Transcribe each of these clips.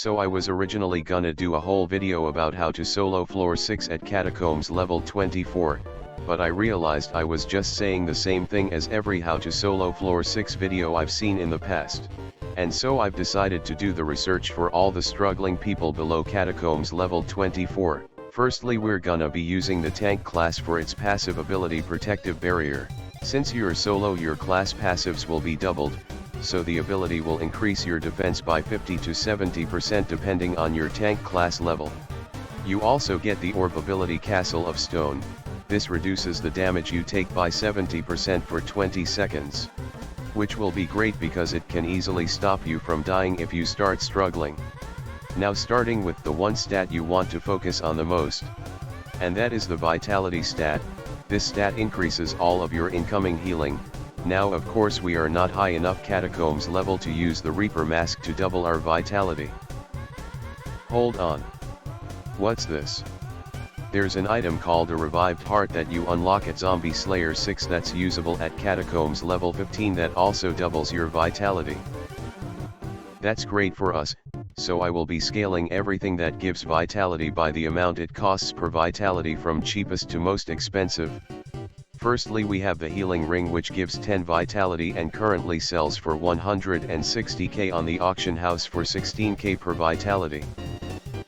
So I was originally gonna do a whole video about how to solo floor 6 at Catacombs level 24, but I realized I was just saying the same thing as every how to solo floor 6 video I've seen in the past. And so I've decided to do the research for all the struggling people below Catacombs level 24. Firstly, we're gonna be using the tank class for its passive ability Protective Barrier. Since you're solo, your class passives will be doubled, so the ability will increase your defense by 50 to 70% depending on your tank class level. You also get the orb ability Castle of Stone. This reduces the damage you take by 70% for 20 seconds. Which will be great because it can easily stop you from dying if you start struggling. Now starting with the one stat you want to focus on the most. And that is the Vitality stat. This stat increases all of your incoming healing. Now of course we are not high enough Catacombs level to use the Reaper Mask to double our Vitality. Hold on. What's this? There's an item called a Revived Heart that you unlock at Zombie Slayer 6 that's usable at Catacombs level 15 that also doubles your Vitality. That's great for us, so I will be scaling everything that gives Vitality by the amount it costs per Vitality from cheapest to most expensive. Firstly, we have the Healing Ring, which gives 10 Vitality and currently sells for 160k on the auction house for 16k per Vitality.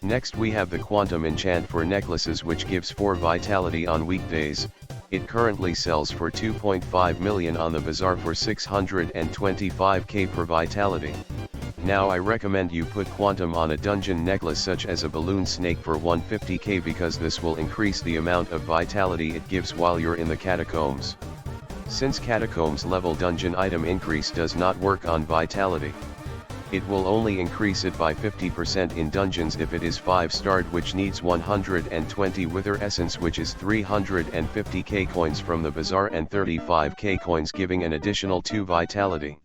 Next we have the Quantum Enchant for necklaces, which gives 4 Vitality on weekdays. It currently sells for 2.5 million on the bazaar for 625k per Vitality. Now I recommend you put Quantum on a dungeon necklace such as a Balloon Snake for 150k because this will increase the amount of Vitality it gives while you're in the Catacombs. Since Catacombs level dungeon item increase does not work on Vitality. It will only increase it by 50% in dungeons if it is 5-starred, which needs 120 Wither Essence, which is 350k coins from the bazaar and 35k coins, giving an additional 2 Vitality.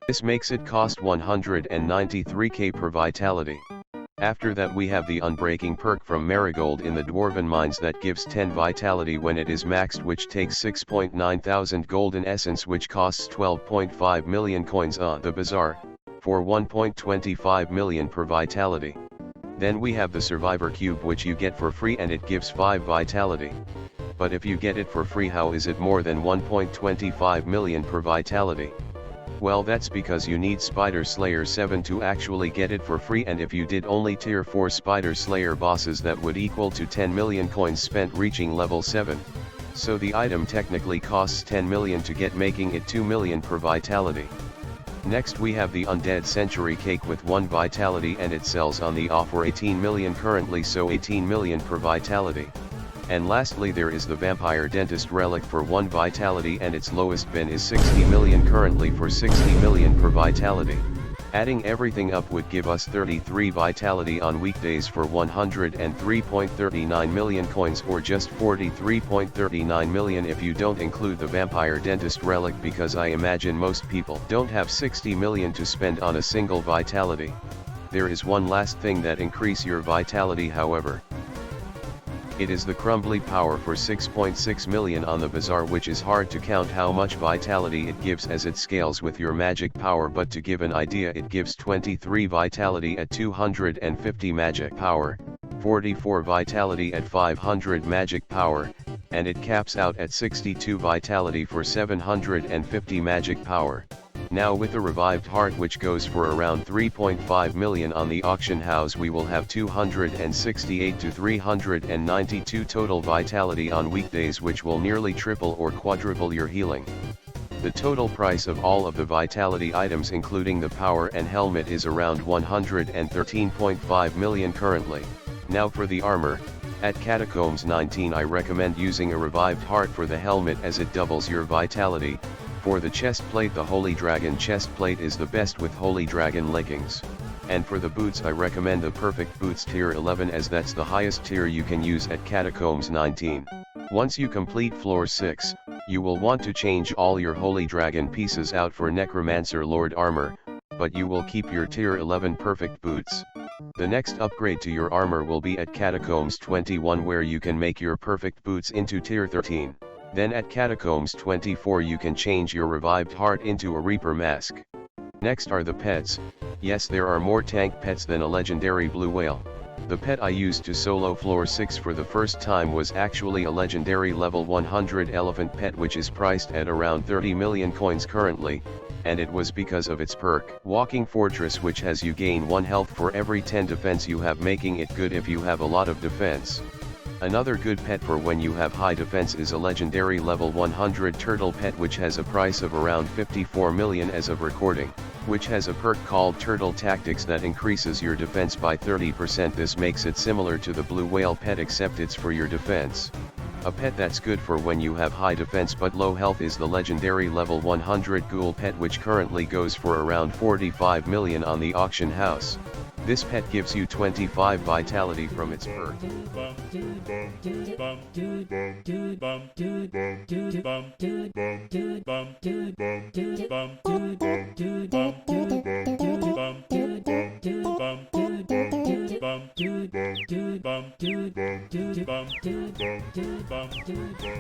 This makes it cost 193k per Vitality. After that we have the Unbreaking perk from Marigold in the Dwarven Mines that gives 10 Vitality when it is maxed, which takes 6.9 thousand Golden Essence, which costs 12.5 million coins on the bazaar, for 1.25 million per Vitality. Then we have the Survivor Cube, which you get for free and it gives 5 Vitality. But if you get it for free, how is it more than 1.25 million per Vitality? Well, that's because you need Spider Slayer 7 to actually get it for free, and if you did only tier 4 Spider Slayer bosses, that would equal to 10 million coins spent reaching level 7. So the item technically costs 10 million to get, making it 2 million per Vitality. Next we have the Undead Century Cake with 1 Vitality and it sells on the off for 18 million currently, so 18 million per Vitality. And lastly there is the Vampire Dentist Relic for 1 Vitality and its lowest bin is 60 million currently for 60 million per Vitality. Adding everything up would give us 33 Vitality on weekdays for 103.39 million coins, or just 43.39 million if you don't include the Vampire Dentist Relic, because I imagine most people don't have 60 million to spend on a single Vitality. There is one last thing that increase your Vitality, however. It is the Crumbly Power for 6.6 million on the bazaar, which is hard to count how much Vitality it gives as it scales with your magic power, but to give an idea, it gives 23 Vitality at 250 magic power, 44 Vitality at 500 magic power, and it caps out at 62 Vitality for 750 magic power. Now with the Revived Heart, which goes for around 3.5 million on the auction house, we will have 268 to 392 total Vitality on weekdays, which will nearly triple or quadruple your healing. The total price of all of the Vitality items including the power and helmet is around 113.5 million currently. Now for the armor, at Catacombs 19 I recommend using a Revived Heart for the helmet as it doubles your Vitality. For the chest plate, the Holy Dragon chest plate is the best with Holy Dragon leggings. And for the boots I recommend the Perfect Boots tier 11 as that's the highest tier you can use at Catacombs 19. Once you complete floor 6, you will want to change all your Holy Dragon pieces out for Necromancer Lord armor, but you will keep your tier 11 Perfect Boots. The next upgrade to your armor will be at Catacombs 21, where you can make your Perfect Boots into tier 13. Then at Catacombs 24 you can change your Revived Heart into a Reaper Mask. Next are the pets. Yes, there are more tank pets than a legendary blue whale. The pet I used to solo floor 6 for the first time was actually a legendary level 100 elephant pet, which is priced at around 30 million coins currently, and it was because of its perk Walking Fortress, which has you gain 1 health for every 10 defense you have, making it good if you have a lot of defense. Another good pet for when you have high defense is a legendary level 100 turtle pet, which has a price of around 54 million as of recording, which has a perk called Turtle Tactics that increases your defense by 30%. This makes it similar to the blue whale pet, except it's for your defense. A pet that's good for when you have high defense but low health is the legendary level 100 ghoul pet, which currently goes for around 45 million on the auction house. This pet gives you 25 vitality from its perk.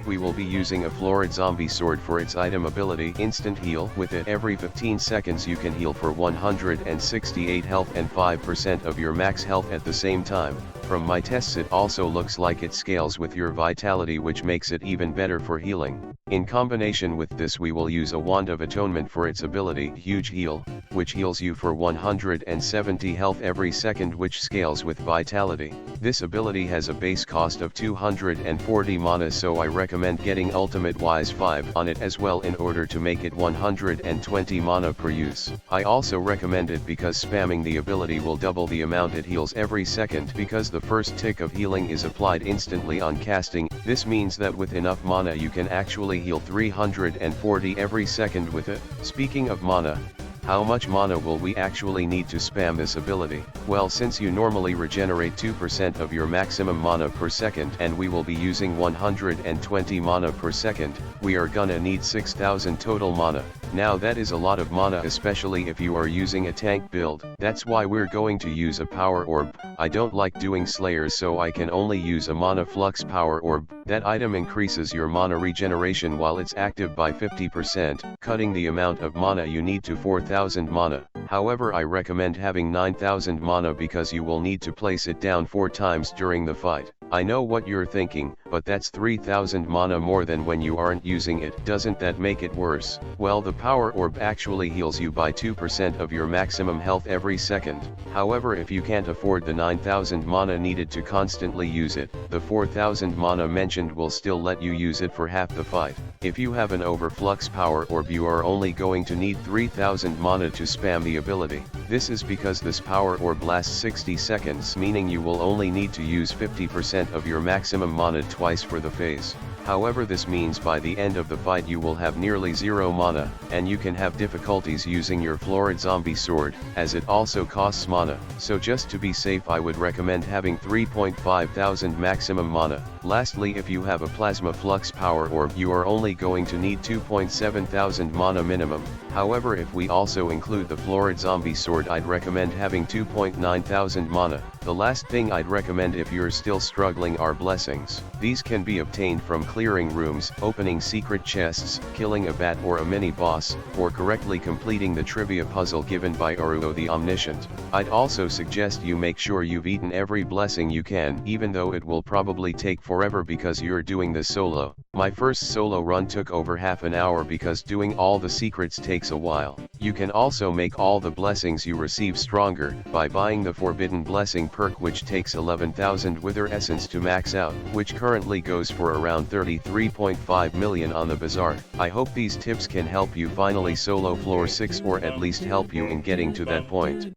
We will be using a florid zombie sword for its item ability Instant Heal. With it, every 15 seconds you can heal for 168 health and 5% of your max health at the same time. From my tests, it also looks like it scales with your vitality, which makes it even better for healing. In combination with this, we will use a Wand of Atonement for its ability Huge Heal, which heals you for 170 health every second, which scales with vitality. This ability has a base cost of 240 mana, so I recommend getting Ultimate Wise 5 on it as well in order to make it 120 mana per use. I also recommend it because spamming the ability will double the amount it heals every second, because the first tick of healing is applied instantly on casting. This means that with enough mana you can actually heal 340 every second with it. Speaking of mana, how much mana will we actually need to spam this ability? Well, since you normally regenerate 2% of your maximum mana per second and we will be using 120 mana per second, we are gonna need 6000 total mana. Now that is a lot of mana, especially if you are using a tank build. That's why we're going to use a power orb. I don't like doing slayers, so I can only use a mana flux power orb. That item increases your mana regeneration while it's active by 50%, cutting the amount of mana you need to 4000 mana. However, I recommend having 9000 mana because you will need to place it down 4 times during the fight. I know what you're thinking, but that's 3000 mana more than when you aren't using it. Doesn't that make it worse? Well, the power orb actually heals you by 2% of your maximum health every second. However, if you can't afford the 9000 mana needed to constantly use it, the 4000 mana mentioned will still let you use it for half the fight. If you have an overflux power orb, you are only going to need 3000 mana to spam the ability. This is because this power orb lasts 60 seconds, meaning you will only need to use 50% of your maximum mana twice for the phase. However, this means by the end of the fight you will have nearly 0 mana, and you can have difficulties using your florid zombie sword, as it also costs mana. So just to be safe, I would recommend having 3,500 maximum mana. Lastly, if you have a plasma flux power orb, you are only going to need 2,700 mana minimum. However, if we also include the florid zombie sword, I'd recommend having 2,900 mana. The last thing I'd recommend if you're still struggling are blessings. These can be obtained from clearing rooms, opening secret chests, killing a bat or a mini-boss, or correctly completing the trivia puzzle given by Uruo the Omniscient. I'd also suggest you make sure you've eaten every blessing you can, even though it will probably take forever because you're doing this solo. My first solo run took over half an hour because doing all the secrets takes a while. You can also make all the blessings you receive stronger by buying the Forbidden Blessing perk, which takes 11,000 Wither Essence to max out, which currently goes for around 33.5 million on the bazaar. I hope these tips can help you finally solo floor 6, or at least help you in getting to that point.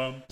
bum